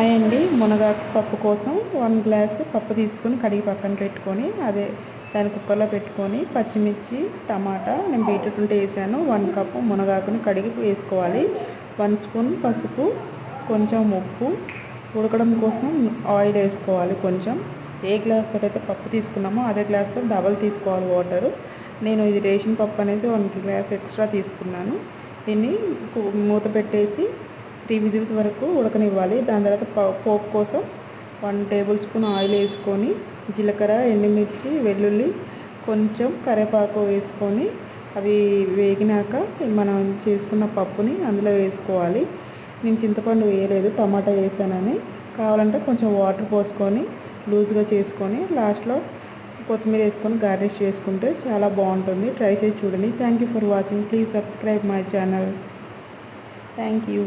Hi అండి. మునగాకు పప్పు కోసం 1 గ్లాస్ పప్పు తీసుకొని కడిగి పక్కన పెట్టుకొని దాన్ని కుక్కర్లో పెట్టుకొని పచ్చిమిర్చి, టమాటా, నేను బీట్రూట్ ఉంటే వేసాను. 1 కప్పు మునగాకుని కడిగి వేసుకోవాలి. 1 స్పూన్ పసుపు, కొంచెం ఉప్పు, ఉడకడం కోసం ఆయిల్ వేసుకోవాలి. కొంచెం ఏ గ్లాస్ తోటి అయితే పప్పు తీసుకున్నామో అదే గ్లాస్తో డబల్ తీసుకోవాలి వాటరు. నేను ఇది రేషన్ పప్పు అనేది 1 గ్లాస్ ఎక్స్ట్రా తీసుకున్నాను. దీన్ని మూత పెట్టేసి 3 విజిల్స్ వరకు ఉడకనివ్వాలి. దాని తర్వాత పోపు కోసం 1 టేబుల్ స్పూన్ ఆయిల్ వేసుకొని జీలకర్ర, ఎండుమిర్చి, వెల్లుల్లి, కొంచెం కరివేపాకు వేసుకొని అవి వేగినాక మనం చేసుకున్న పప్పుని అందులో వేసుకోవాలి. నేను చింతపండు వేయలేదు, టమాటా వేసానని. కావాలంటే కొంచెం వాటర్ పోసుకొని లూజ్గా చేసుకొని లాస్ట్లో కొత్తిమీర వేసుకొని గార్నిష్ చేసుకుంటే చాలా బాగుంటుంది. ట్రై చేసి చూడండి. Thank you for watching. Please subscribe my channel. Thank you.